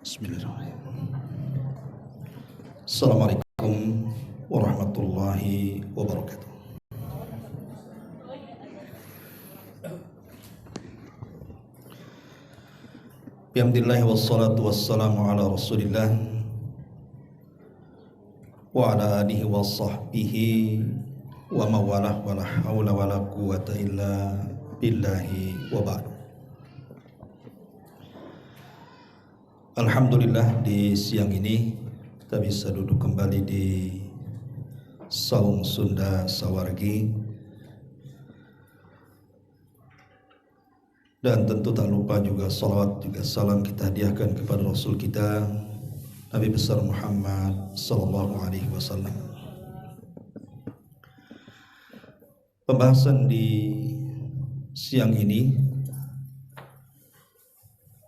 Bismillahirrahmanirrahim. Assalamualaikum warahmatullahi wabarakatuh. Bihamdillahi wassalatu wassalamu ala rasulillah wa ala alihi wa sahbihi wa mawalah wa la hawla wa la quwata illa billahi wa ba'du. Alhamdulillah, di siang ini kita bisa duduk kembali di Saung Sunda Sawargi, dan tentu tak lupa juga salawat juga salam kita hadiahkan kepada Rasul kita Nabi besar Muhammad sallallahu alaihi wasallam. Pembahasan di siang ini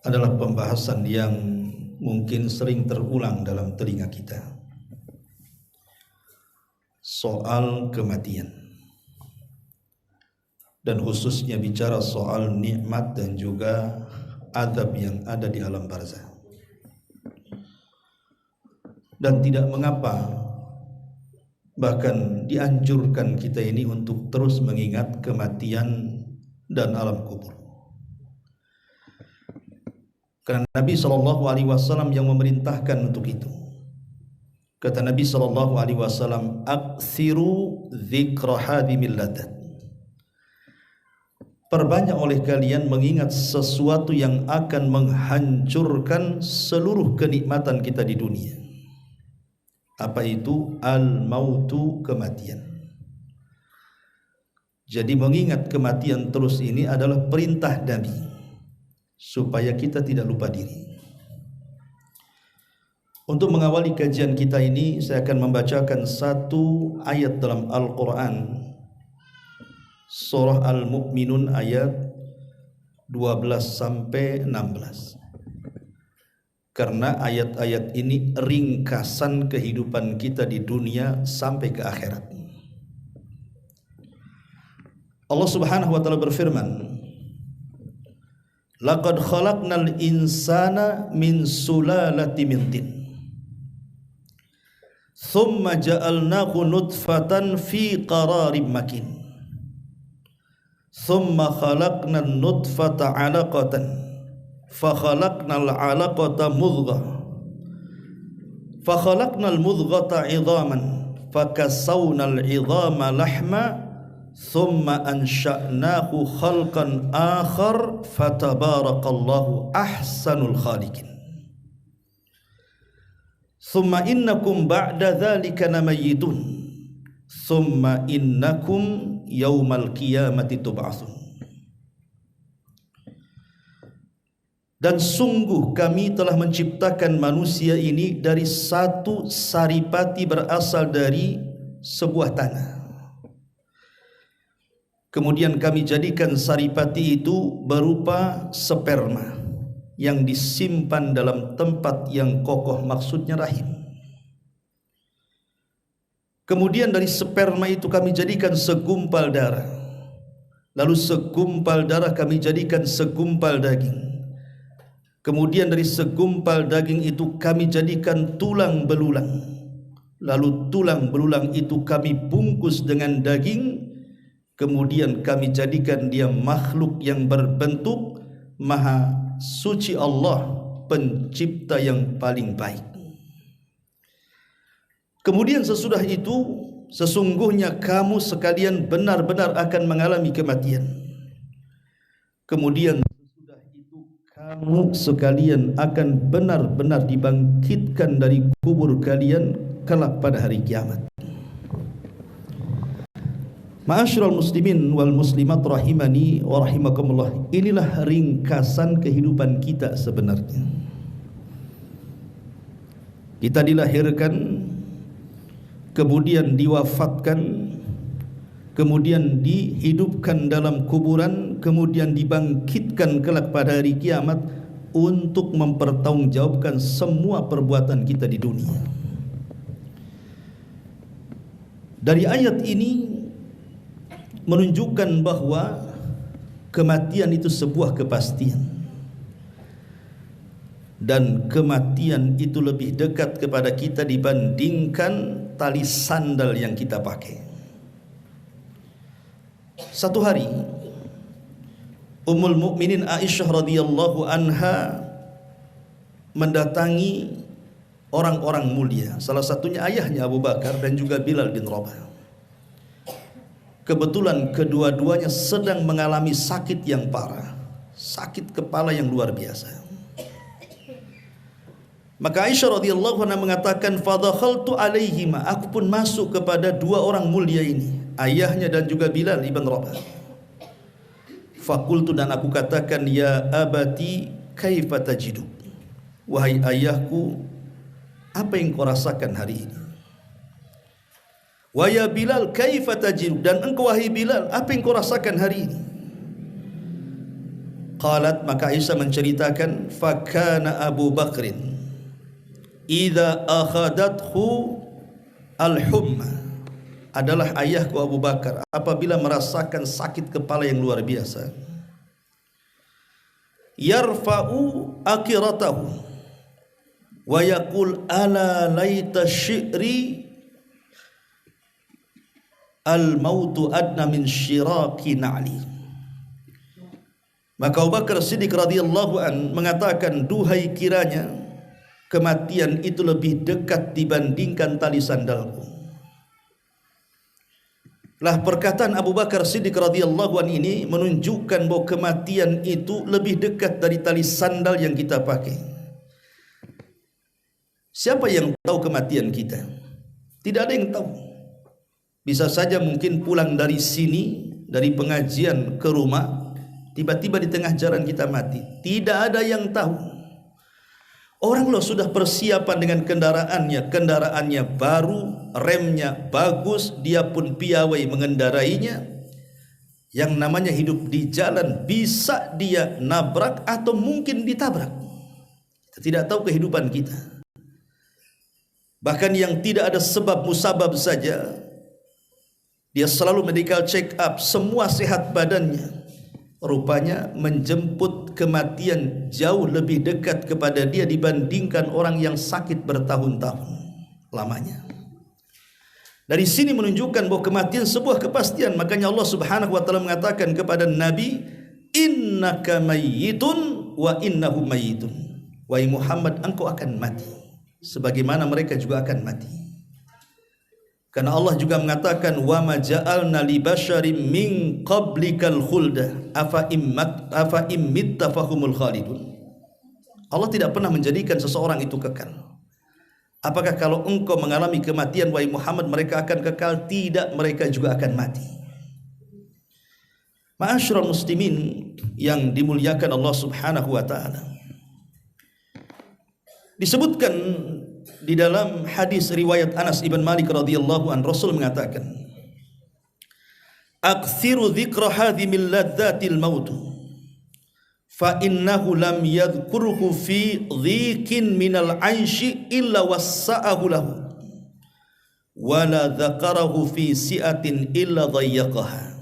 adalah pembahasan yang mungkin sering terulang dalam telinga kita, soal kematian, dan khususnya bicara soal nikmat dan juga azab yang ada di alam barzakh. Dan tidak mengapa, bahkan dianjurkan kita ini untuk terus mengingat kematian dan alam kubur. Karena Nabi SAW yang memerintahkan untuk itu. Kata Nabi SAW, "Aktsiru dzikra hadimil ladat." Perbanyak oleh kalian mengingat sesuatu yang akan menghancurkan seluruh kenikmatan kita di dunia. Apa itu? Al-mautu, kematian. Jadi mengingat kematian terus ini adalah perintah Nabi, supaya kita tidak lupa diri. Untuk mengawali kajian kita ini, saya akan membacakan satu ayat dalam Al-Quran, Surah Al-Mu'minun ayat 12-16. Karena ayat-ayat ini ringkasan kehidupan kita di dunia sampai ke akhirat. Allah Subhanahu wa taala berfirman, "Laqad khalaqnal insana min sulalatin min tin. Thumma ja'alnahu nutfatan fi qararin makin. Thumma khalaqnan nutfata 'alaqatan. Fa khalaqnal 'alaqata mudghah. Fa khalaqnal mudghata 'idhaman. Fa kasawnal 'idhama lahma. Thumma ansha'nahu khalqan akhar fatabarakallahu ahsanul khaliqin. Thumma innakum ba'da dzalika lamayitun. Thumma innakum yaumal qiyamati tub'atsun." Dan sungguh kami telah menciptakan manusia ini dari satu saripati berasal dari sebuah tanah. Kemudian kami jadikan saripati itu berupa sperma yang disimpan dalam tempat yang kokoh, maksudnya rahim. Kemudian dari sperma itu kami jadikan segumpal darah. Lalu segumpal darah kami jadikan segumpal daging. Kemudian dari segumpal daging itu kami jadikan tulang belulang. Lalu tulang belulang itu kami bungkus dengan daging. Kemudian kami jadikan dia makhluk yang berbentuk maha suci Allah, pencipta yang paling baik. Kemudian sesudah itu, sesungguhnya kamu sekalian benar-benar akan mengalami kematian. Kemudian sesudah itu kamu sekalian akan benar-benar dibangkitkan dari kubur kalian kelak pada hari kiamat. Ma'asyiral muslimin wal muslimat rahimani wa rahimakumullah. Inilah ringkasan kehidupan kita sebenarnya. Kita dilahirkan, kemudian diwafatkan, kemudian dihidupkan dalam kuburan, kemudian dibangkitkan kelak pada hari kiamat untuk mempertanggungjawabkan semua perbuatan kita di dunia. Dari ayat ini menunjukkan bahwa kematian itu sebuah kepastian, dan kematian itu lebih dekat kepada kita dibandingkan tali sandal yang kita pakai. Satu hari Ummul Mukminin Aisyah radhiyallahu anha mendatangi orang-orang mulia, salah satunya ayahnya Abu Bakar dan juga Bilal bin Rabah. Kebetulan kedua-duanya sedang mengalami sakit yang parah, sakit kepala yang luar biasa. Maka Aisyah radhiyallahu anha mengatakan, "Fadakhaltu alaihima," aku pun masuk kepada dua orang mulia ini, ayahnya dan juga Bilal ibn Rabah. Fakultu, dan aku katakan, "Ya abati, kaifa tajidu?" Wahai ayahku, apa yang kau rasakan hari ini? Wa ya Bilal, kaifa tajidu? Dan engkau wahai Bilal, apa yang kau rasakan hari ini? Qalat, maka Aisyah menceritakan, "Fakana Abu Bakrin idza akhadathu al-humma." Adalah ayahku Abu Bakar apabila merasakan sakit kepala yang luar biasa, yarfa'u akiratahu wa yaqul ala laita syi'ri al-mautu adna min syiraki na'li. Maka Abu Bakar Siddiq radhiyallahu an mengatakan, duhai kiranya kematian itu lebih dekat dibandingkan tali sandalku. Lah perkataan Abu Bakar Siddiq radhiyallahu an ini menunjukkan bahwa kematian itu lebih dekat dari tali sandal yang kita pakai. Siapa yang tahu kematian kita? Tidak ada yang tahu. Bisa saja mungkin pulang dari sini, dari pengajian ke rumah, tiba-tiba di tengah jalan kita mati. Tidak ada yang tahu. Orang loh sudah persiapan dengan kendaraannya baru, remnya bagus, dia pun piawai mengendarainya. Yang namanya hidup di jalan, bisa dia nabrak atau mungkin ditabrak. Kita tidak tahu kehidupan kita. Bahkan yang tidak ada sebab musabab saja, dia selalu medical check up, semua sehat badannya, rupanya menjemput kematian jauh lebih dekat kepada dia dibandingkan orang yang sakit bertahun-tahun lamanya. Dari sini menunjukkan bahwa kematian sebuah kepastian. Makanya Allah Subhanahu wa taala mengatakan kepada Nabi, "Innaka mayyitun wa innahum mayyitun." Wahai Muhammad, engkau akan mati sebagaimana mereka juga akan mati. Karena Allah juga mengatakan, wa ma ja'alna li basyarin min qablikal khulda afa immitta fahumul khalidun. Allah tidak pernah menjadikan seseorang itu kekal. Apakah kalau engkau mengalami kematian wahai Muhammad mereka akan kekal? Tidak, mereka juga akan mati. Ma'asyiral muslimin yang dimuliakan Allah Subhanahu wa taala. Disebutkan di dalam hadis riwayat Anas ibn Malik radhiyallahu an, Rasul mengatakan, "Aktsiru dzikra hadhimil ladzatil maut, fa innahu lam yadhkurhu fi dhikin minal 'aishi illa wassa'ahu lahu, wa la dzakarahu fi si'atin illa dhayyaqaha."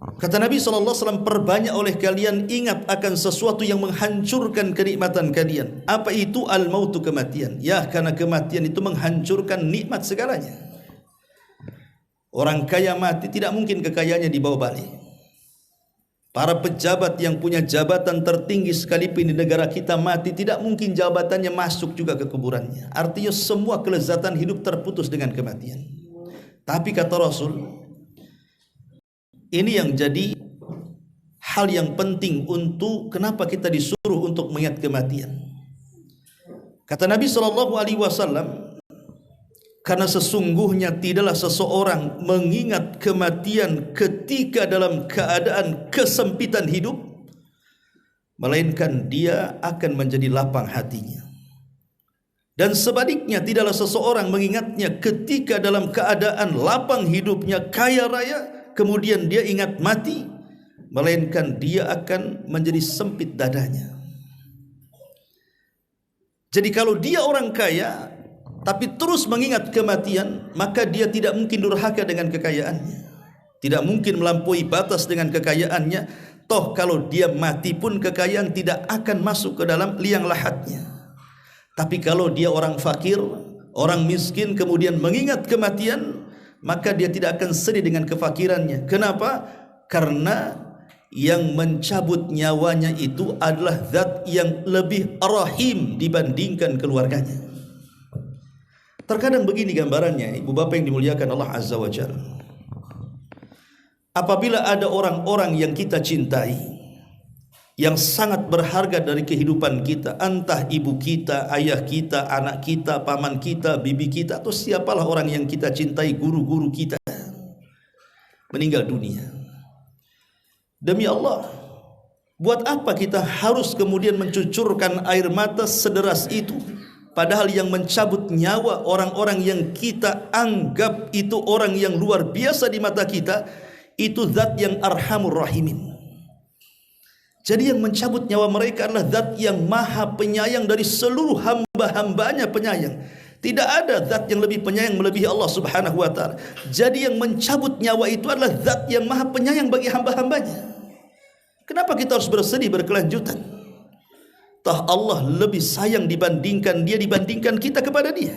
Kata Nabi SAW, perbanyak oleh kalian ingat akan sesuatu yang menghancurkan kenikmatan kalian. Apa itu? Al-mautu, kematian. Ya, karena kematian itu menghancurkan nikmat segalanya. Orang kaya mati, tidak mungkin kekayaannya dibawa balik. Para pejabat yang punya jabatan tertinggi sekalipun di negara kita mati, tidak mungkin jabatannya masuk juga ke kuburannya. Artinya semua kelezatan hidup terputus dengan kematian. Tapi kata Rasul, ini yang jadi hal yang penting untuk kenapa kita disuruh untuk mengingat kematian. Kata Nabi SAW, Karena sesungguhnya tidaklah seseorang mengingat kematian ketika dalam keadaan kesempitan hidup, melainkan dia akan menjadi lapang hatinya. Dan sebaliknya tidaklah seseorang mengingatnya ketika dalam keadaan lapang hidupnya, kaya raya, kemudian dia ingat mati, melainkan dia akan menjadi sempit dadanya. Jadi kalau dia orang kaya tapi terus mengingat kematian, maka dia tidak mungkin durhaka dengan kekayaannya, tidak mungkin melampaui batas dengan kekayaannya. Toh kalau dia mati pun kekayaan tidak akan masuk ke dalam liang lahatnya. Tapi kalau dia orang fakir, orang miskin, kemudian mengingat kematian, maka dia tidak akan sedih dengan kefakirannya. Kenapa? Karena yang mencabut nyawanya itu adalah zat yang lebih rahim dibandingkan keluarganya. Terkadang begini gambarannya, ibu bapak yang dimuliakan Allah Azza wa Jalla. Apabila ada orang-orang yang kita cintai, yang sangat berharga dari kehidupan kita, entah ibu kita, ayah kita, anak kita, paman kita, bibi kita, atau siapalah orang yang kita cintai, guru-guru kita, meninggal dunia. Demi Allah, buat apa kita harus kemudian mencucurkan air mata sederas itu? Padahal yang mencabut nyawa orang-orang yang kita anggap itu orang yang luar biasa di mata kita, itu zat yang arhamur rahimin. Jadi yang mencabut nyawa mereka adalah zat yang maha penyayang dari seluruh hamba-hambanya penyayang. Tidak ada zat yang lebih penyayang melebihi Allah Subhanahu wa ta'ala. Jadi yang mencabut nyawa itu adalah zat yang maha penyayang bagi hamba-hambanya. Kenapa kita harus bersedih berkelanjutan? Toh Allah lebih sayang dibandingkan kita kepada dia.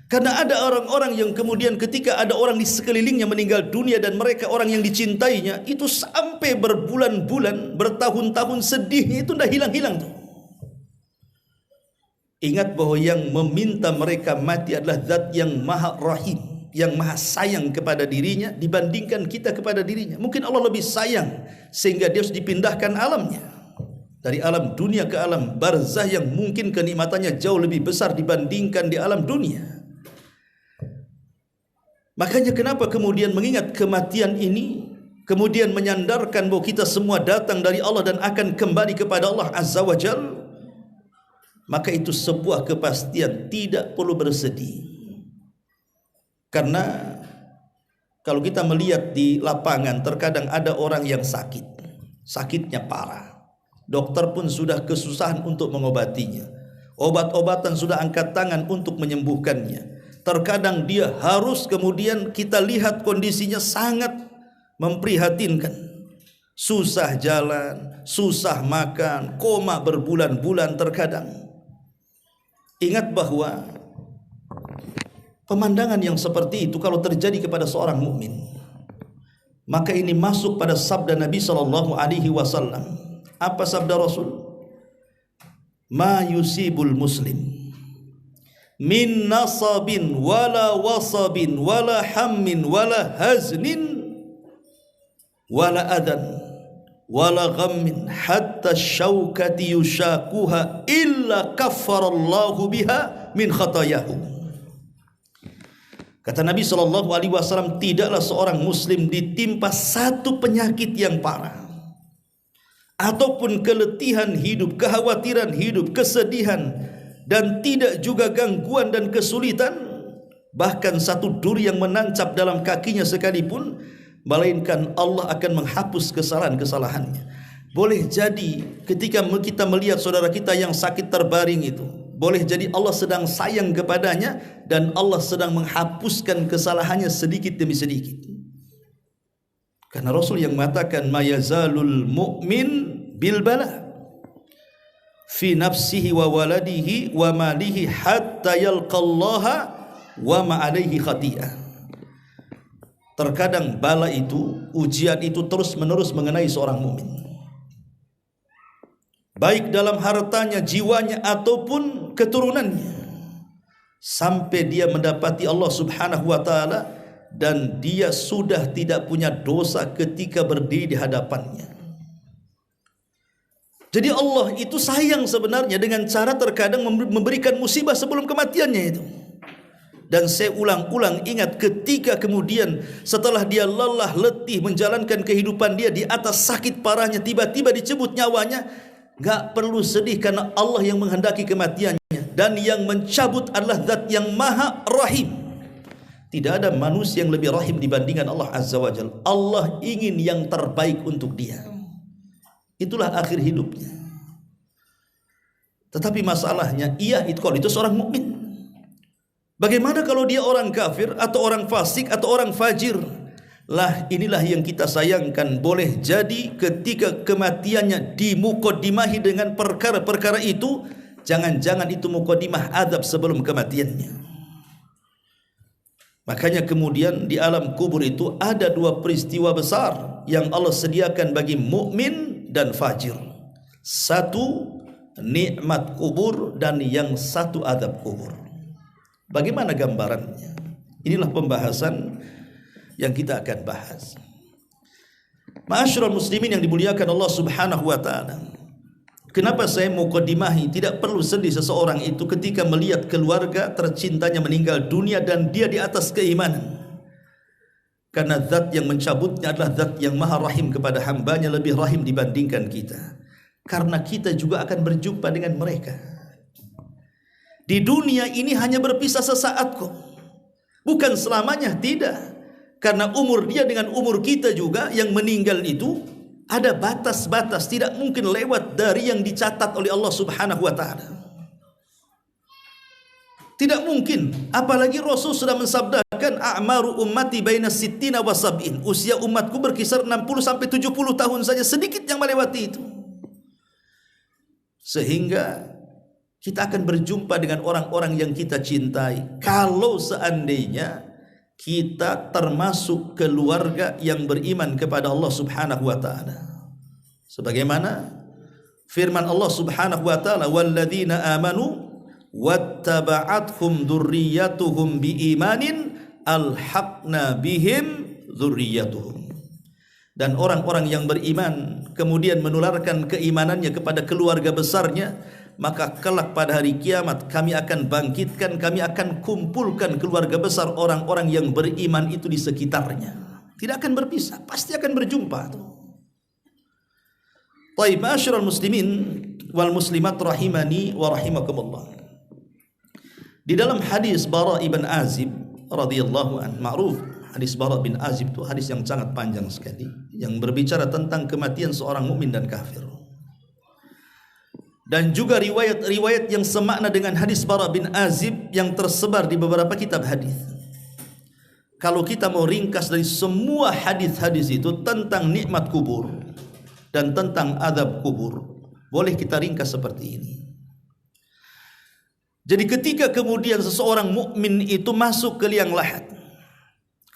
Karena ada orang-orang yang kemudian ketika ada orang di sekelilingnya meninggal dunia dan mereka orang yang dicintainya, itu sampai berbulan-bulan, bertahun-tahun sedihnya itu tidak hilang-hilang tuh. Ingat bahwa yang meminta mereka mati adalah zat yang maha rahim, yang maha sayang kepada dirinya dibandingkan kita kepada dirinya. Mungkin Allah lebih sayang sehingga dia harus dipindahkan alamnya dari alam dunia ke alam barzah yang mungkin kenikmatannya jauh lebih besar dibandingkan di alam dunia. Makanya kenapa kemudian mengingat kematian ini, kemudian menyandarkan bahwa kita semua datang dari Allah dan akan kembali kepada Allah Azza wa Jalla, maka itu sebuah kepastian, tidak perlu bersedih. Karena kalau kita melihat di lapangan, terkadang ada orang yang sakit, sakitnya parah. Dokter pun sudah kesusahan untuk mengobatinya. Obat-obatan sudah angkat tangan untuk menyembuhkannya. Terkadang dia harus kemudian kita lihat kondisinya sangat memprihatinkan. Susah jalan, susah makan, koma berbulan-bulan terkadang. Ingat bahwa pemandangan yang seperti itu kalau terjadi kepada seorang mukmin, maka ini masuk pada sabda Nabi SAW. Apa sabda Rasul? Ma yusibul muslim min nasabin wala wasabin wala hammin wala haznin wala adan wala ghammin hatta syaukati yushakuha illa kaffarallahu biha min khatayahu. Kata Nabi SAW, tidaklah seorang muslim ditimpa satu penyakit yang parah ataupun keletihan hidup, kekhawatiran hidup, kesedihan, dan tidak juga gangguan dan kesulitan, bahkan satu duri yang menancap dalam kakinya sekalipun, melainkan Allah akan menghapus kesalahan-kesalahannya. Boleh jadi ketika kita melihat saudara kita yang sakit terbaring itu, boleh jadi Allah sedang sayang kepadanya dan Allah sedang menghapuskan kesalahannya sedikit demi sedikit. Karena Rasul yang mengatakan mayazalul mu'min bil bala fi nafsihi wa waladihi wa malihi hatta yalqallaha wa ma alaihi khati'ah. Terkadang bala itu, ujian itu terus-menerus mengenai seorang mukmin, baik dalam hartanya, jiwanya ataupun keturunannya, sampai dia mendapati Allah Subhanahu wa ta'ala dan dia sudah tidak punya dosa ketika berdiri di hadapannya. Jadi Allah itu sayang sebenarnya dengan cara terkadang memberikan musibah sebelum kematiannya itu. Dan saya ulang-ulang ingat ketika kemudian setelah dia lelah letih menjalankan kehidupan dia di atas sakit parahnya, tiba-tiba dicabut nyawanya, gak perlu sedih karena Allah yang menghendaki kematiannya. Dan yang mencabut adalah Zat yang Maha Rahim. Tidak ada manusia yang lebih rahim dibandingkan Allah Azza wa Jalla. Allah ingin yang terbaik untuk dia. Itulah akhir hidupnya. Tetapi masalahnya, kalau itu seorang mukmin. Bagaimana kalau dia orang kafir atau orang fasik atau orang fajir? Lah inilah yang kita sayangkan. Boleh jadi ketika kematiannya dimukodimahi dengan perkara-perkara itu, jangan-jangan itu mukodimah adab sebelum kematiannya. Makanya kemudian di alam kubur itu ada dua peristiwa besar yang Allah sediakan bagi mukmin dan fajir. Satu nikmat kubur dan yang satu adab kubur. Bagaimana gambarannya? Inilah pembahasan yang kita akan bahas. Ma'asyiral muslimin yang dimuliakan Allah Subhanahu wa taala. Kenapa saya muqaddimahi tidak perlu sedih seseorang itu ketika melihat keluarga tercintanya meninggal dunia dan dia di atas keimanan. Karena zat yang mencabutnya adalah zat yang maha rahim kepada hambanya, lebih rahim dibandingkan kita. Karena kita juga akan berjumpa dengan mereka. Di dunia ini hanya berpisah sesaat kok. Bukan selamanya, tidak. Karena umur dia dengan umur kita juga yang meninggal itu ada batas-batas, tidak mungkin lewat dari yang dicatat oleh Allah Subhanahu wa taala. Tidak mungkin, apalagi Rasul sudah mensabdakan a'maru ummati baina sittina wa sab'in. Usia umatku berkisar 60 sampai 70 tahun saja, sedikit yang melewati itu. Sehingga kita akan berjumpa dengan orang-orang yang kita cintai. Kalau seandainya kita termasuk keluarga yang beriman kepada Allah Subhanahu wa taala. Sebagaimana firman Allah Subhanahu wa taala, "Walladzina amanu wattaba'athum dzurriyyatuhum biimanin alhaqna bihim dzurriyyatuhum." Dan orang-orang yang beriman kemudian menularkan keimanannya kepada keluarga besarnya, maka kelak pada hari kiamat kami akan bangkitkan, kami akan kumpulkan keluarga besar orang-orang yang beriman itu di sekitarnya. Tidak akan berpisah, pasti akan berjumpa. Baik, ma'asyiral muslimin wal muslimat rahimani wa rahimakumullah. Di dalam hadis Bara ibn Azib radhiyallahu an, ma'ruf hadis Bara bin Azib itu hadis yang sangat panjang sekali yang berbicara tentang kematian seorang mukmin dan kafir. Dan juga riwayat-riwayat yang semakna dengan hadis Bara bin Azib yang tersebar di beberapa kitab hadis. Kalau kita mau ringkas dari semua hadis-hadis itu tentang nikmat kubur dan tentang azab kubur, boleh kita ringkas seperti ini. Jadi ketika kemudian seseorang mukmin itu masuk ke liang lahat,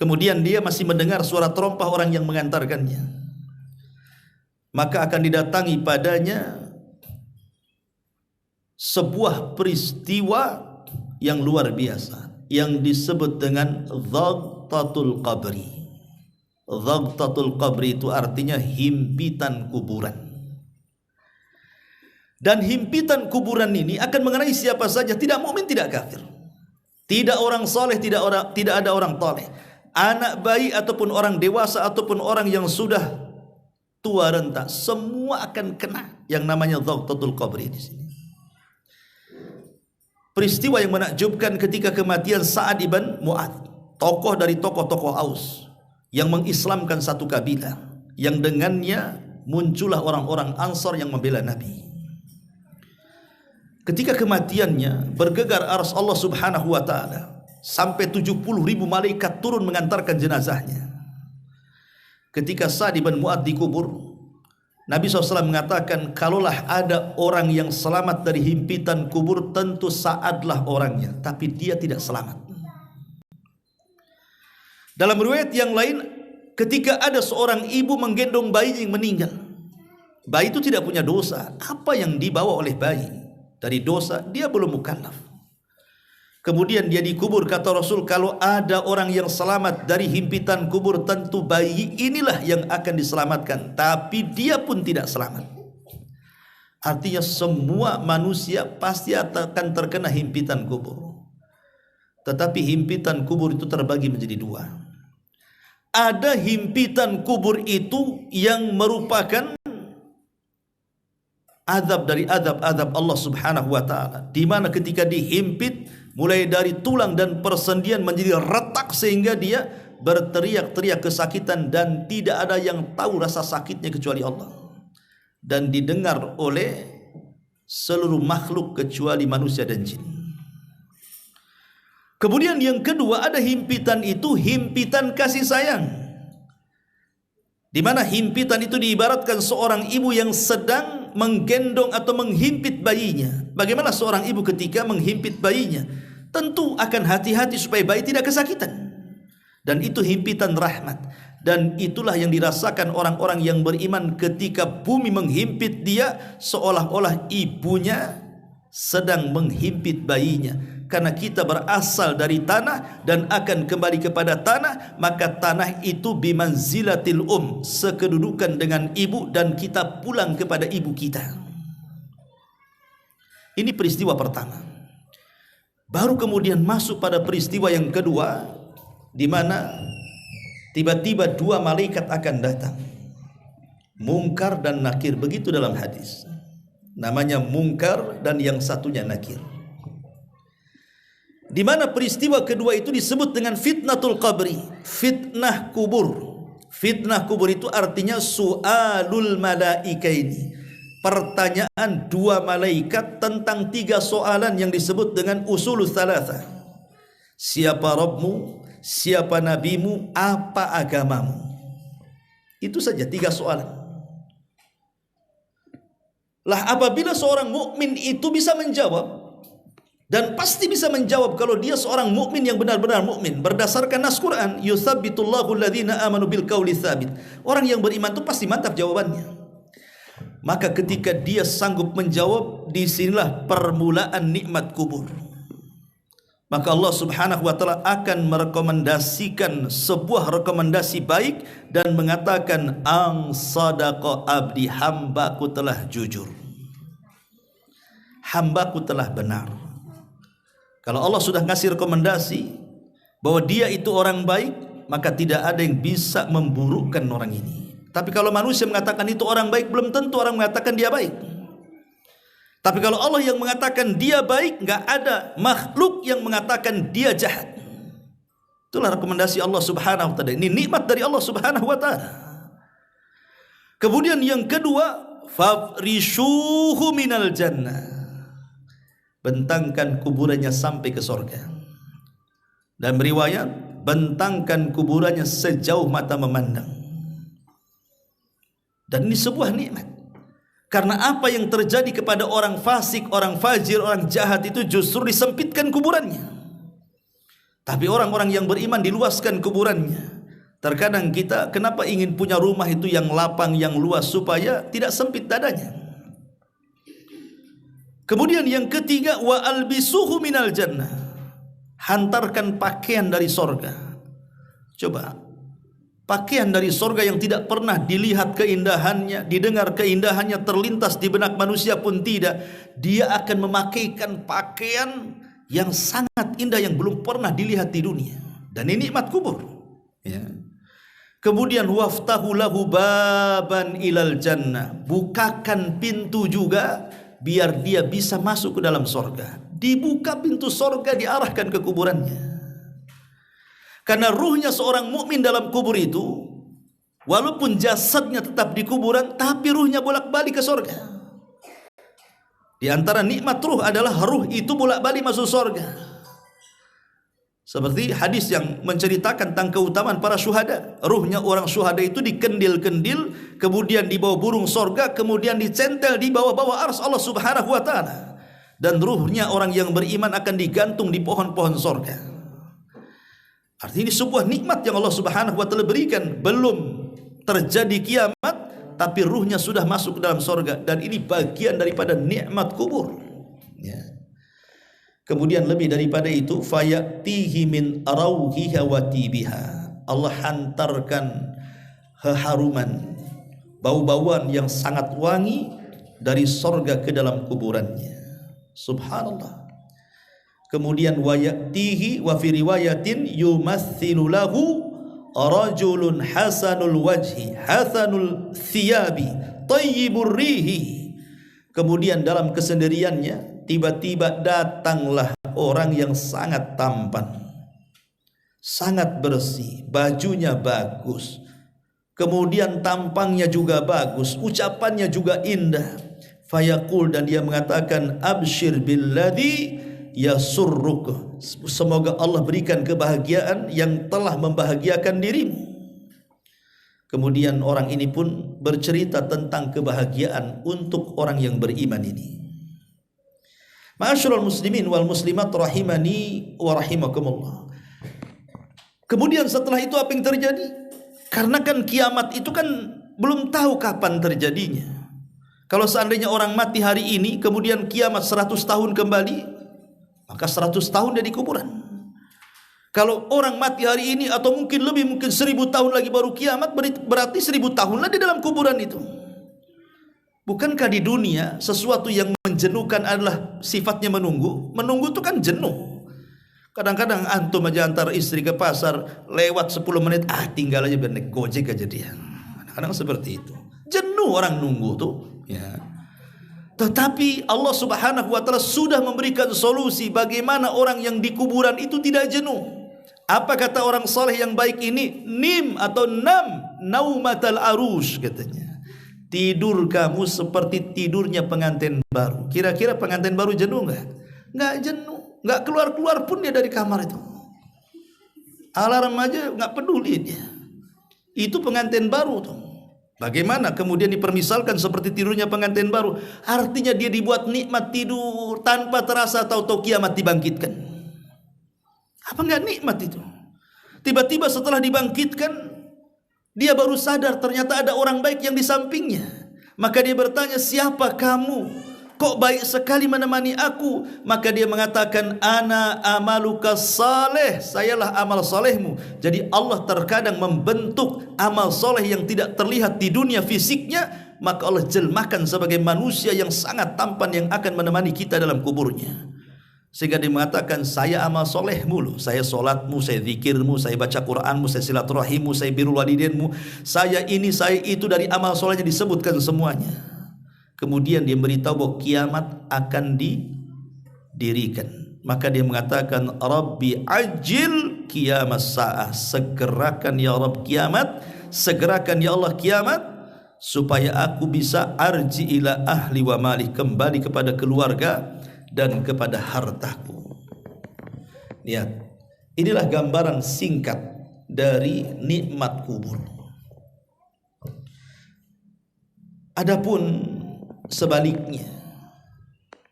kemudian dia masih mendengar suara terompah orang yang mengantarkannya, maka akan didatangi padanya sebuah peristiwa yang luar biasa yang disebut dengan Dhaghtatul Qabri. Dhaghtatul Qabri itu artinya himpitan kuburan. Dan himpitan kuburan ini akan mengenai siapa saja, tidak mukmin, tidak kafir. Tidak orang saleh, tidak ada orang toleh. Anak bayi ataupun orang dewasa ataupun orang yang sudah tua renta, semua akan kena yang namanya Dhaghtatul Qabri di sini. Peristiwa yang menakjubkan ketika kematian Sa'ad ibn Mu'adz, tokoh dari tokoh-tokoh Aus yang mengislamkan satu kabilah, yang dengannya muncullah orang-orang Ansar yang membela Nabi. Ketika kematiannya bergegar arsy Allah Subhanahu wa taala, sampai 70.000 malaikat turun mengantarkan jenazahnya. Ketika Sa'ad ibn Mu'adz dikubur, Nabi SAW mengatakan, kalaulah ada orang yang selamat dari himpitan kubur, tentu Sa'adlah orangnya, tapi dia tidak selamat. Dalam riwayat yang lain, ketika ada seorang ibu menggendong bayi yang meninggal, bayi itu tidak punya dosa. Apa yang dibawa oleh bayi dari dosa? Dia belum mukallaf. Kemudian dia dikubur, kata Rasul, kalau ada orang yang selamat dari himpitan kubur, tentu bayi inilah yang akan diselamatkan. Tapi dia pun tidak selamat. Artinya semua manusia pasti akan terkena himpitan kubur. Tetapi himpitan kubur itu terbagi menjadi dua. Ada himpitan kubur itu yang merupakan azab dari azab-azab Allah Subhanahu wa taala, di mana ketika dihimpit mulai dari tulang dan persendian menjadi retak sehingga dia berteriak-teriak kesakitan dan tidak ada yang tahu rasa sakitnya kecuali Allah, dan didengar oleh seluruh makhluk kecuali manusia dan jin. Kemudian yang kedua, ada himpitan itu himpitan kasih sayang, di mana himpitan itu diibaratkan seorang ibu yang sedang menggendong atau menghimpit bayinya. Bagaimana seorang ibu ketika menghimpit bayinya? Tentu akan hati-hati supaya bayi tidak kesakitan. Dan itu himpitan rahmat. Dan itulah yang dirasakan orang-orang yang beriman ketika bumi menghimpit dia, seolah-olah ibunya sedang menghimpit bayinya. Karena kita berasal dari tanah dan akan kembali kepada tanah, maka tanah itu bimanzilatil sekedudukan dengan ibu, dan kita pulang kepada ibu kita. Ini peristiwa pertama. Baru kemudian masuk pada peristiwa yang kedua, di mana tiba-tiba dua malaikat akan datang, Munkar dan Nakir. Begitu dalam hadis, namanya Munkar dan yang satunya Nakir. Di mana peristiwa kedua itu disebut dengan fitnatul qabri, fitnah kubur. Fitnah kubur itu artinya su'alul malaikaini, pertanyaan dua malaikat tentang tiga soalan yang disebut dengan usulul thalatha. Siapa Rabbmu, siapa nabimu, apa agamamu. Itu saja tiga soalan. Lah apabila seorang mukmin itu bisa menjawab, dan pasti bisa menjawab kalau dia seorang mukmin yang benar-benar mukmin berdasarkan nas Quran, yutsabbitullahu alladhina amanu bil qauli tsabit. Orang yang beriman itu pasti mantap jawabannya. Maka ketika dia sanggup menjawab, disinilah permulaan nikmat kubur. Maka Allah Subhanahu wa taala akan merekomendasikan sebuah rekomendasi baik dan mengatakan, ang sadaqa abdi, hambaku telah jujur, hambaku telah benar. Kalau Allah sudah ngasih rekomendasi bahwa dia itu orang baik, maka tidak ada yang bisa memburukkan orang ini. Tapi kalau manusia mengatakan itu orang baik, belum tentu orang mengatakan dia baik. Tapi kalau Allah yang mengatakan dia baik, nggak ada makhluk yang mengatakan dia jahat. Itulah rekomendasi Allah Subhanahu wa taala. Ini nikmat dari Allah Subhanahu wa taala. Kemudian yang kedua, fafrishuhu minal jannah, bentangkan kuburannya sampai ke sorga. Dan beriwayat, bentangkan kuburannya sejauh mata memandang. Dan ini sebuah nikmat. Karena apa yang terjadi kepada orang fasik, orang fajir, orang jahat itu justru disempitkan kuburannya. Tapi orang-orang yang beriman diluaskan kuburannya. Terkadang kita kenapa ingin punya rumah itu yang lapang, yang luas, supaya tidak sempit dadanya. Kemudian yang ketiga, wa albisuhu minal jannah, hantarkan pakaian dari sorga. Coba, pakaian dari sorga yang tidak pernah dilihat keindahannya, didengar keindahannya, terlintas di benak manusia pun tidak. Dia akan memakaikan pakaian yang sangat indah yang belum pernah dilihat di dunia. Dan ini nikmat kubur. Ya. Kemudian waftahu lahu baban ilal jannah, bukakan pintu juga biar dia bisa masuk ke dalam sorga. Dibuka pintu sorga, diarahkan ke kuburannya. Karena ruhnya seorang mukmin dalam kubur itu, walaupun jasadnya tetap di kuburan, tapi ruhnya bolak-balik ke sorga. Di antara nikmat ruh adalah ruh itu bolak-balik masuk sorga. Seperti hadis yang menceritakan tentang keutamaan para syuhada. Ruhnya orang syuhada itu dikendil-kendil, kemudian dibawa burung sorga, kemudian dicentel di bawah-bawah arsy Allah Subhanahu wa taala. Dan ruhnya orang yang beriman akan digantung di pohon-pohon sorga. Artinya ini sebuah nikmat yang Allah Subhanahu wa taala berikan. Belum terjadi kiamat, tapi ruhnya sudah masuk ke dalam sorga. Dan ini bagian daripada nikmat kubur. Ya. Kemudian lebih daripada itu, fayatihi min arauhiha wa tibiha, Allah hantarkan keharuman, bau-bauan yang sangat wangi dari sorga ke dalam kuburannya. Subhanallah. Kemudian wayatihi wa fi riwayatin yumathilu lahu rajulun hasanul wajhi hasanul thiyabi tayyibur rihi. Kemudian dalam kesendiriannya tiba-tiba datanglah orang yang sangat tampan, sangat bersih, bajunya bagus, kemudian tampangnya juga bagus, ucapannya juga indah. Fayaqul, dan dia mengatakan, abshir billadhi yasurruk, semoga Allah berikan kebahagiaan yang telah membahagiakan dirimu. Kemudian orang ini pun bercerita tentang kebahagiaan untuk orang yang beriman ini. Ma'asyiral muslimin wal muslimat rahimani wa rahimakumullah. Kemudian setelah itu apa yang terjadi? Karena kan kiamat itu kan belum tahu kapan terjadinya. Kalau seandainya orang mati hari ini kemudian kiamat 100 tahun kembali, maka 100 tahun dia di kuburan. Kalau orang mati hari ini atau mungkin lebih, mungkin 1000 tahun lagi baru kiamat, berarti 1000 tahunlah di dalam kuburan itu. Bukankah di dunia sesuatu yang menjenuhkan adalah sifatnya menunggu? Menunggu itu kan jenuh. Kadang-kadang antum aja antar istri ke pasar, lewat 10 menit, tinggal aja biar naik gojek aja dia. Kadang-kadang seperti itu. Jenuh orang nunggu tuh, ya. Tetapi Allah Subhanahu wa taala sudah memberikan solusi bagaimana orang yang di kuburan itu tidak jenuh. Apa kata orang saleh yang baik ini? Nim atau nam naumatal arush, katanya. Tidur kamu seperti tidurnya pengantin baru. Kira-kira pengantin baru jenuh enggak? Enggak jenuh. Enggak keluar-keluar pun dia dari kamar itu. Alarm aja enggak peduli dia. Itu pengantin baru tuh. Bagaimana kemudian dipermisalkan seperti tidurnya pengantin baru? Artinya dia dibuat nikmat tidur tanpa terasa tahu-tahu kiamat dibangkitkan. Apa enggak nikmat itu? Tiba-tiba setelah dibangkitkan, dia baru sadar ternyata ada orang baik yang di sampingnya. Maka dia bertanya, siapa kamu? Kok baik sekali menemani aku? Maka dia mengatakan, ana amaluka saleh, sayalah amal solehmu. Jadi Allah terkadang membentuk amal soleh yang tidak terlihat di dunia fisiknya, maka Allah jelmakan sebagai manusia yang sangat tampan yang akan menemani kita dalam kuburnya. Sehingga dia mengatakan, saya amal solehmu loh. Saya solatmu, saya zikirmu, saya baca Quranmu, saya silaturahimmu, saya birrul walidainmu, saya ini, saya itu, dari amal solehnya disebutkan semuanya. Kemudian dia beritahu bahwa kiamat akan didirikan. Maka dia mengatakan, Rabbi ajil kiamat sa'ah, segerakan ya Rabb kiamat, segerakan ya Allah kiamat, supaya aku bisa arji ila ahli wa mali, kembali kepada keluarga dan kepada hartaku. Lihat, inilah gambaran singkat dari nikmat kubur. Adapun sebaliknya,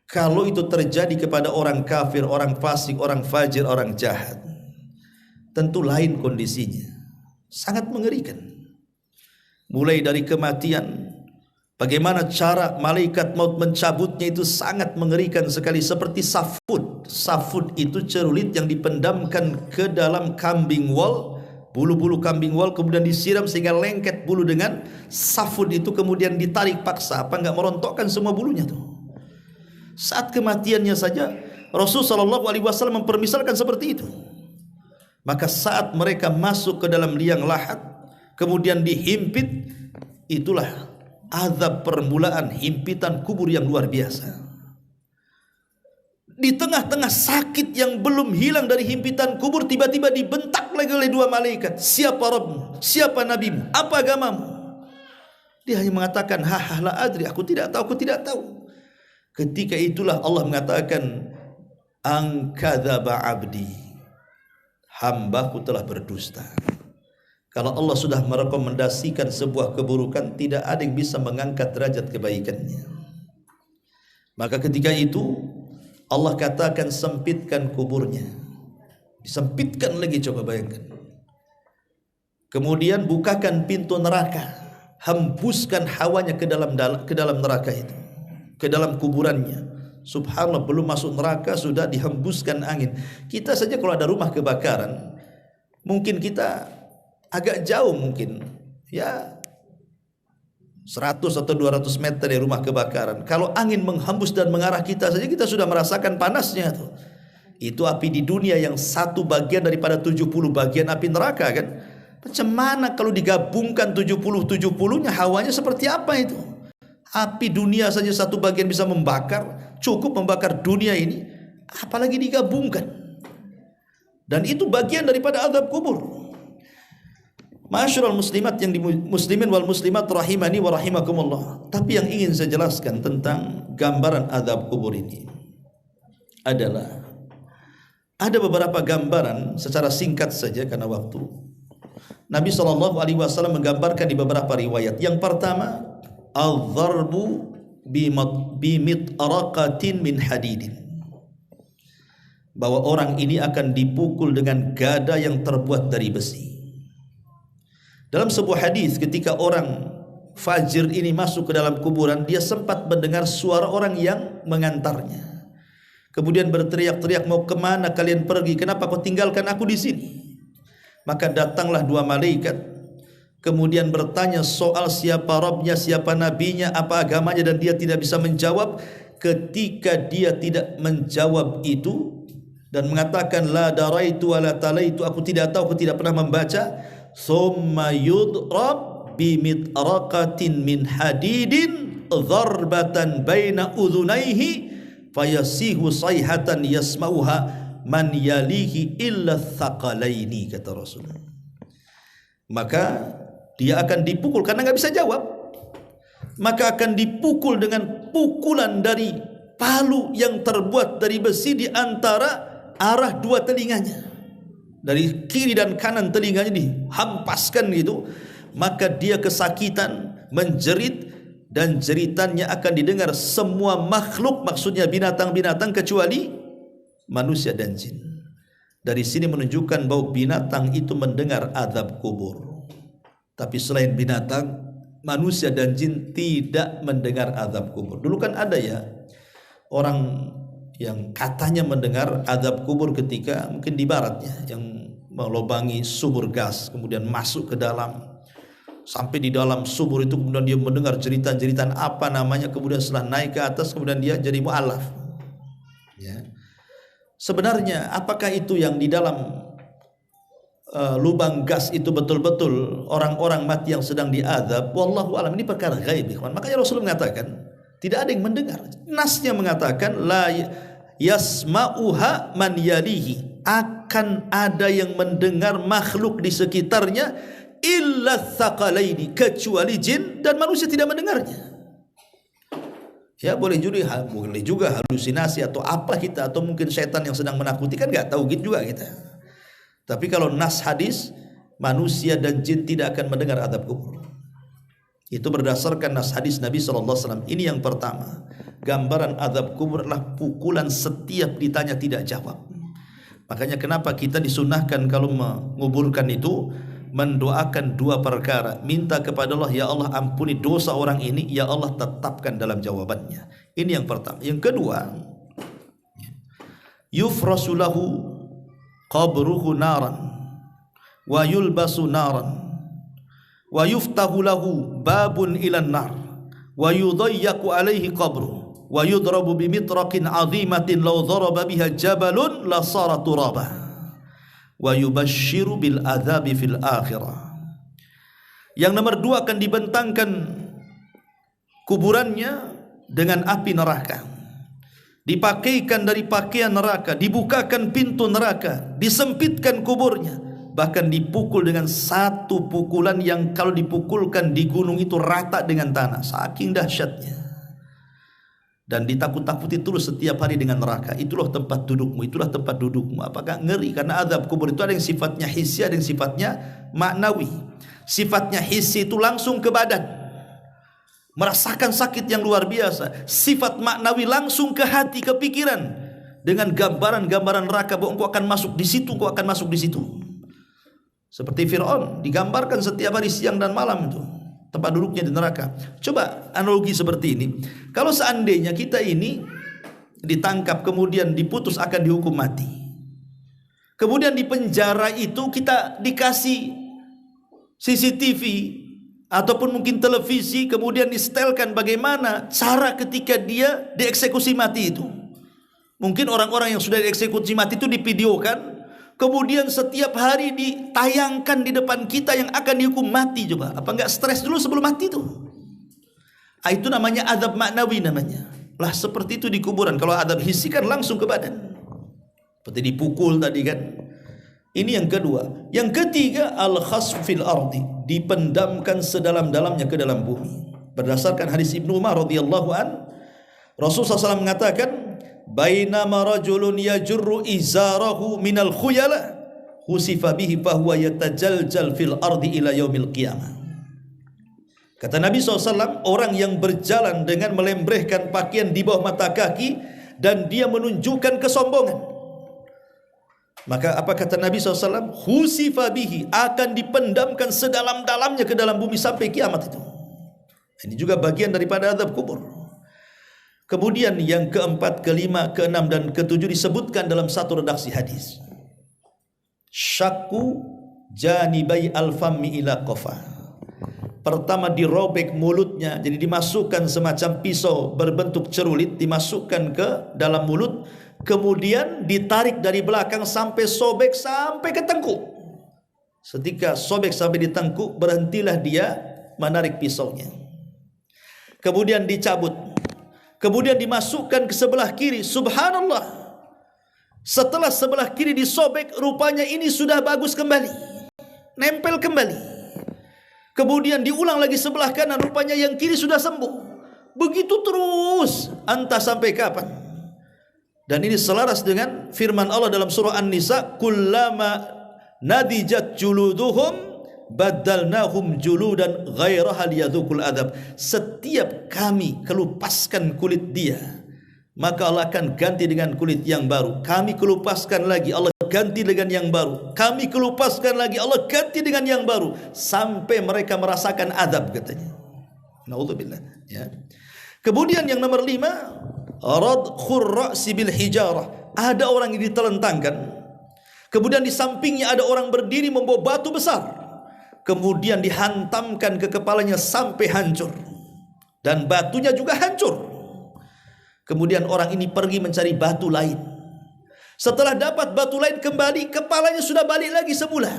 kalau itu terjadi kepada orang kafir, orang fasik, orang fajir, orang jahat, tentu lain kondisinya. Sangat mengerikan. Mulai dari kematian, bagaimana cara malaikat maut mencabutnya itu sangat mengerikan sekali, seperti safud. Safud itu cerulit yang dipendamkan ke dalam kambing wol, bulu-bulu kambing wol, kemudian disiram sehingga lengket bulu dengan safud itu, kemudian ditarik paksa, apa enggak merontokkan semua bulunya tuh. Saat kematiannya saja Rasulullah SAW mempermisalkan seperti itu. Maka saat mereka masuk ke dalam liang lahat, kemudian dihimpit, itulah azab permulaan himpitan kubur yang luar biasa. Di tengah-tengah sakit yang belum hilang dari himpitan kubur, tiba-tiba dibentak lagi oleh dua malaikat. Siapa Rabbmu? Siapa Nabimu? Apa agamamu? Dia hanya mengatakan, la adri, aku tidak tahu, aku tidak tahu. Ketika itulah Allah mengatakan, angkadzaba abdi, hambaku telah berdusta. Kalau Allah sudah merekomendasikan sebuah keburukan, tidak ada yang bisa mengangkat derajat kebaikannya. Maka ketika itu Allah katakan, sempitkan kuburnya. Disempitkan lagi, coba bayangkan. Kemudian bukakan pintu neraka, hembuskan hawanya ke dalam neraka itu, ke dalam kuburannya. Subhanallah, belum masuk neraka sudah dihembuskan angin. Kita saja kalau ada rumah kebakaran, mungkin kita agak jauh, mungkin ya 100 atau 200 meter dari rumah kebakaran. Kalau angin menghembus dan mengarah kita saja, kita sudah merasakan panasnya tuh. Itu api di dunia yang satu bagian daripada 70 bagian api neraka kan. Macam mana kalau digabungkan 70-70-nya, hawanya seperti apa itu? Api dunia saja satu bagian bisa membakar, cukup membakar dunia ini, apalagi digabungkan. Dan itu bagian daripada azab kubur. Ma'asyiral muslimat yang muslimin wal muslimat rahimani wa rahimakumullah. Tapi yang ingin saya jelaskan tentang gambaran azab kubur ini adalah ada beberapa gambaran secara singkat saja karena waktu. Nabi SAW menggambarkan di beberapa riwayat. Yang pertama, al-dharbu bimit'araqatin min hadidin, bahwa orang ini akan dipukul dengan gada yang terbuat dari besi. Dalam sebuah hadis, ketika orang fajir ini masuk ke dalam kuburan, dia sempat mendengar suara orang yang mengantarnya. Kemudian berteriak-teriak, mau kemana kalian pergi? Kenapa kau tinggalkan aku di sini? Maka datanglah dua malaikat, kemudian bertanya soal siapa Rabbnya, siapa nabinya, apa agamanya, dan dia tidak bisa menjawab. Ketika dia tidak menjawab itu dan mengatakan la daraitu wa la talaitu, aku tidak tahu, aku tidak pernah membaca, summa yudrab bimit'araqatin min hadidin dharbatan baina udhunaihi fayasihu sayhatan yasmauha man yalihi illa thaqalaini, kata Rasul. Maka dia akan dipukul karena nggak bisa jawab. Maka akan dipukul dengan pukulan dari palu yang terbuat dari besi di antara arah dua telinganya. Dari kiri dan kanan telinganya dihampaskan gitu. Maka dia kesakitan, menjerit, dan jeritannya akan didengar semua makhluk, maksudnya binatang-binatang kecuali manusia dan jin. Dari sini menunjukkan bahwa binatang itu mendengar azab kubur. Tapi selain binatang, manusia dan jin tidak mendengar azab kubur. Dulu kan ada ya orang yang katanya mendengar azab kubur ketika mungkin di barat ya, yang melobangi sumur gas, kemudian masuk ke dalam, sampai di dalam sumur itu kemudian dia mendengar jeritan-jeritan apa namanya, kemudian setelah naik ke atas kemudian dia jadi mu'alaf ya. Sebenarnya apakah itu yang di dalam lubang gas itu betul-betul orang-orang mati yang sedang diazab? Wallahu alam, ini perkara gaib. Makanya Rasulullah mengatakan tidak ada yang mendengar. Nasnya mengatakan la yasma'uha man yalihi, akan ada yang mendengar makhluk di sekitarnya, illa thaqalaini, kecuali jin dan manusia tidak mendengarnya. Ya boleh juga halusinasi atau apa kita, atau mungkin setan yang sedang menakuti, kan nggak tahu gitu juga kita. Tapi kalau nas hadis, manusia dan jin tidak akan mendengar azab kubur. Itu berdasarkan nas hadis Nabi SAW. Ini yang pertama. Gambaran azab kubur adalah pukulan setiap ditanya tidak jawab. Makanya kenapa kita disunahkan kalau menguburkan itu mendoakan dua perkara. Minta kepada Allah, ya Allah ampuni dosa orang ini, ya Allah tetapkan dalam jawabannya. Ini yang pertama. Yang kedua, yufrasulahu qabruhu naran wa yulbasu naran wa yuftahu lahu babun ilan nar wa yudayyaku alaihi qabru wa yudrabu bimitraqin azimatin law daraba biha jabalun la sara turaba wa yubashiru bil adzabi fil akhirah. Yang nomor dua, akan dibentangkan kuburannya dengan api neraka, dipakaikan dari pakaian neraka, dibukakan pintu neraka, disempitkan kuburnya, bahkan dipukul dengan satu pukulan yang kalau dipukulkan di gunung itu rata dengan tanah, saking dahsyatnya. Dan ditakut-takuti terus setiap hari dengan neraka. Itulah tempat dudukmu, itulah tempat dudukmu. Apakah ngeri? Karena azab kubur itu ada yang sifatnya hissi, ada yang sifatnya maknawi. Sifatnya hissi itu langsung ke badan, merasakan sakit yang luar biasa. Sifat maknawi langsung ke hati, ke pikiran, dengan gambaran-gambaran neraka bahwa engkau akan masuk di situ, engkau akan masuk di situ. Seperti Fir'aun digambarkan setiap hari siang dan malam itu tempat duduknya di neraka. Coba analogi seperti ini. Kalau seandainya kita ini ditangkap kemudian diputus akan dihukum mati, kemudian di penjara itu kita dikasih CCTV ataupun mungkin televisi, kemudian disetelkan bagaimana cara ketika dia dieksekusi mati itu. Mungkin orang-orang yang sudah dieksekusi mati itu divideokan, kemudian setiap hari ditayangkan di depan kita yang akan dihukum mati. Coba, apa enggak stres dulu sebelum mati itu? Itu namanya azab maknawi namanya. Lah seperti itu di kuburan. Kalau azab hissi kan langsung ke badan, seperti dipukul tadi kan. Ini yang kedua. Yang ketiga, al-khasf fil ardi, dipendamkan sedalam-dalamnya ke dalam bumi. Berdasarkan hadis Ibnu Umar radhiyallahu an, Rasulullah SAW mengatakan, bainama rajulun yajurru izarahu minal khuyala husifa bihi fahuwa yatajaljal fil ardi ila yaumil qiyamah. Kata Nabi SAW, orang yang berjalan dengan melembrehkan pakaian di bawah mata kaki dan dia menunjukkan kesombongan, maka apa kata Nabi SAW? Husifa bihi, akan dipendamkan sedalam-dalamnya ke dalam bumi sampai kiamat itu. Ini juga bagian daripada azab kubur. Kemudian yang keempat, kelima, keenam, dan ketujuh disebutkan dalam satu redaksi hadis. Syakku janibai al-fammi ila qafa. Pertama dirobek mulutnya, jadi dimasukkan semacam pisau berbentuk cerulit, dimasukkan ke dalam mulut, kemudian ditarik dari belakang sampai sobek sampai ke tengkuk. Ketika sobek sampai di tengkuk, berhentilah dia menarik pisaunya. Kemudian dicabut. Kemudian dimasukkan ke sebelah kiri. Subhanallah. Setelah sebelah kiri disobek, rupanya ini sudah bagus kembali, nempel kembali. Kemudian diulang lagi sebelah kanan, rupanya yang kiri sudah sembuh. Begitu terus, entah sampai kapan. Dan ini selaras dengan firman Allah dalam surah An-Nisa, kullama nadijat juluduhum badalnahum juludan ghairaha liyadzuqul adzab. Setiap kami kelupaskan kulit dia, maka Allah akan ganti dengan kulit yang baru. Kami kelupaskan lagi, Allah ganti dengan yang baru. Kami kelupaskan lagi, Allah ganti dengan yang baru, sampai mereka merasakan azab, katanya. Naudzubillah, ya. Kemudian yang nomor 5, radkhur ra'si bil hijarah. Ada orang yang ditelentangkan, kemudian di sampingnya ada orang berdiri membawa batu besar, kemudian dihantamkan ke kepalanya sampai hancur, dan batunya juga hancur. Kemudian orang ini pergi mencari batu lain. Setelah dapat batu lain kembali, kepalanya sudah balik lagi semula.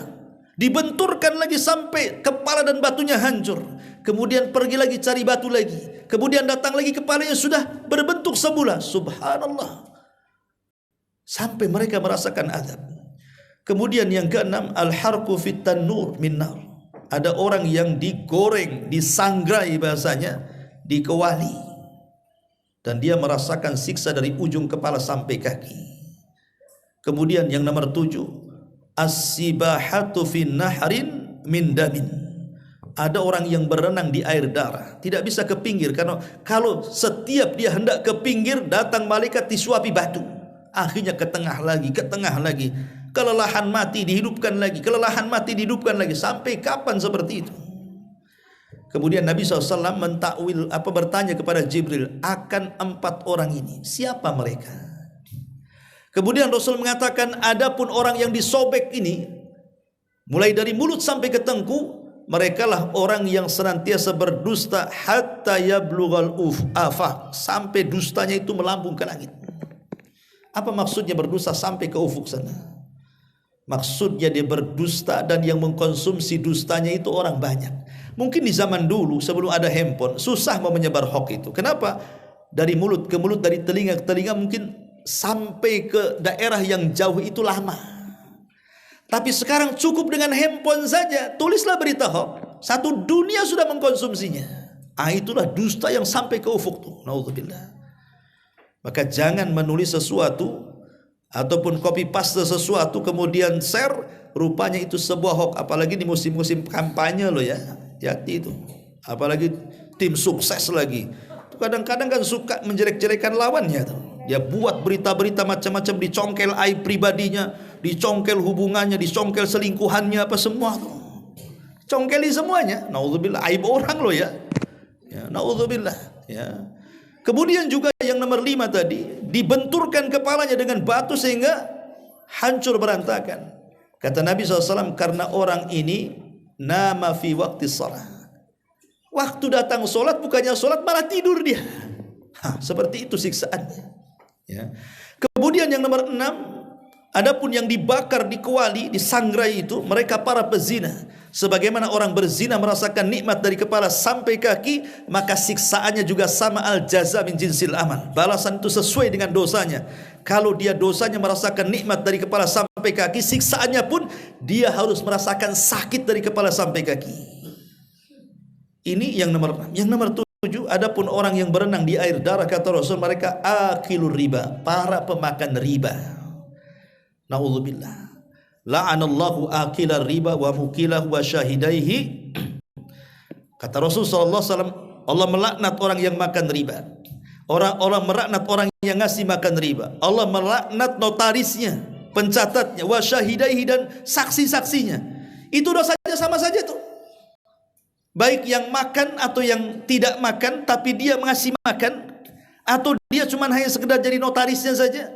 Dibenturkan lagi sampai kepala dan batunya hancur. Kemudian pergi lagi cari batu lagi. Kemudian datang lagi, kepalanya sudah berbentuk semula. Subhanallah. Sampai mereka merasakan azab. Kemudian yang keenam, al-harqu fit tanur min nar. Ada orang yang digoreng, disangrai bahasanya, dikewali, dan dia merasakan siksa dari ujung kepala sampai kaki. Kemudian yang nomor 7, as-sibahatu fin nahrin min damin. Ada orang yang berenang di air darah, tidak bisa ke pinggir, karena kalau setiap dia hendak ke pinggir, datang malaikat disuapi batu. Akhirnya ke tengah lagi, ke tengah lagi. Kelelahan mati dihidupkan lagi, kelelahan mati dihidupkan lagi. Sampai kapan seperti itu? Kemudian Nabi SAW mentakwil, bertanya kepada Jibril akan 4 orang ini, siapa mereka? Kemudian Rasul mengatakan, adapun orang yang disobek ini, mulai dari mulut sampai ke tengkuk, merekalah orang yang senantiasa berdusta hatta yablughal afaq, sampai dustanya itu melambung ke langit. Apa maksudnya berdusta sampai ke ufuk sana? Maksudnya dia berdusta dan yang mengkonsumsi dustanya itu orang banyak. Mungkin di zaman dulu sebelum ada handphone susah mau menyebar hoax itu. Kenapa? Dari mulut ke mulut, dari telinga ke telinga, mungkin sampai ke daerah yang jauh itu lama. Tapi sekarang cukup dengan handphone saja, tulislah berita hoax, satu dunia sudah mengkonsumsinya. Itulah dusta yang sampai ke ufuk tuh. Naudzubillah. Maka jangan menulis sesuatu ataupun copy paste sesuatu kemudian share, rupanya itu sebuah hoax. Apalagi di musim-musim kampanye loh ya, hati itu. Apalagi tim sukses lagi, kadang-kadang kan suka menjelek-jelekan lawannya tuh. Dia buat berita-berita macam-macam, dicongkel aib pribadinya, dicongkel hubungannya, dicongkel selingkuhannya, apa semua tuh. Congkeli semuanya. Naudzubillah, aib orang loh ya. Ya, naudzubillah, ya. Kemudian juga yang nomor 5 tadi, dibenturkan kepalanya dengan batu sehingga hancur berantakan. Kata Nabi SAW, karena orang ini nama fi waqti shalah. Waktu datang solat, bukannya solat malah tidur dia. Seperti itu siksaannya. Ya. Kemudian yang nomor 6, adapun yang dibakar, dikuali, disangrai itu mereka para pezina. Sebagaimana orang berzina merasakan nikmat dari kepala sampai kaki, maka siksaannya juga sama, al jaza min jinsil amal. Balasan itu sesuai dengan dosanya. Kalau dia dosanya merasakan nikmat dari kepala sampai kaki, siksaannya pun dia harus merasakan sakit dari kepala sampai kaki. Ini yang nomor 6. Yang nomor 7, adapun orang yang berenang di air darah, kata Rasul, mereka akilur riba, para pemakan riba. Na'udzubillah. La'anallahu akilar riba wa mukilahu wa syahidaihi. Kata Rasul sallallahu alaihi wasallam, Allah melaknat orang yang makan riba. Orang melaknat orang yang ngasih makan riba. Allah melaknat notarisnya, pencatatnya, wa syahidaihi, dan saksi-saksinya. Itu dosanya sama saja tuh. Baik yang makan atau yang tidak makan, tapi dia mengasih makan, atau dia cuma hanya sekedar jadi notarisnya saja,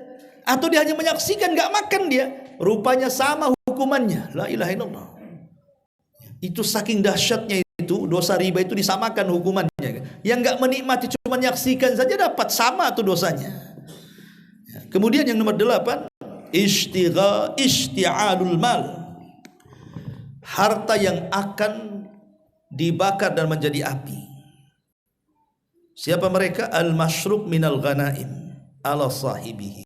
atau dia hanya menyaksikan gak makan dia, rupanya sama hukumannya. La ilaha illallah. Itu saking dahsyatnya itu, dosa riba itu disamakan hukumannya. Yang gak menikmati cuma menyaksikan saja dapat sama tuh dosanya. Kemudian yang nomor 8, isti'alul mal, harta yang akan dibakar dan menjadi api. Siapa mereka? Al-masyrub minal ghanaim ala sahibihi.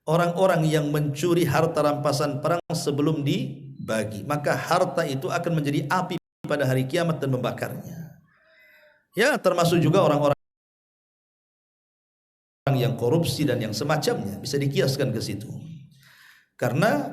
Orang-orang yang mencuri harta rampasan perang sebelum dibagi, maka harta itu akan menjadi api pada hari kiamat dan membakarnya. Ya, termasuk juga orang-orang yang korupsi dan yang semacamnya, bisa dikiaskan ke situ. Karena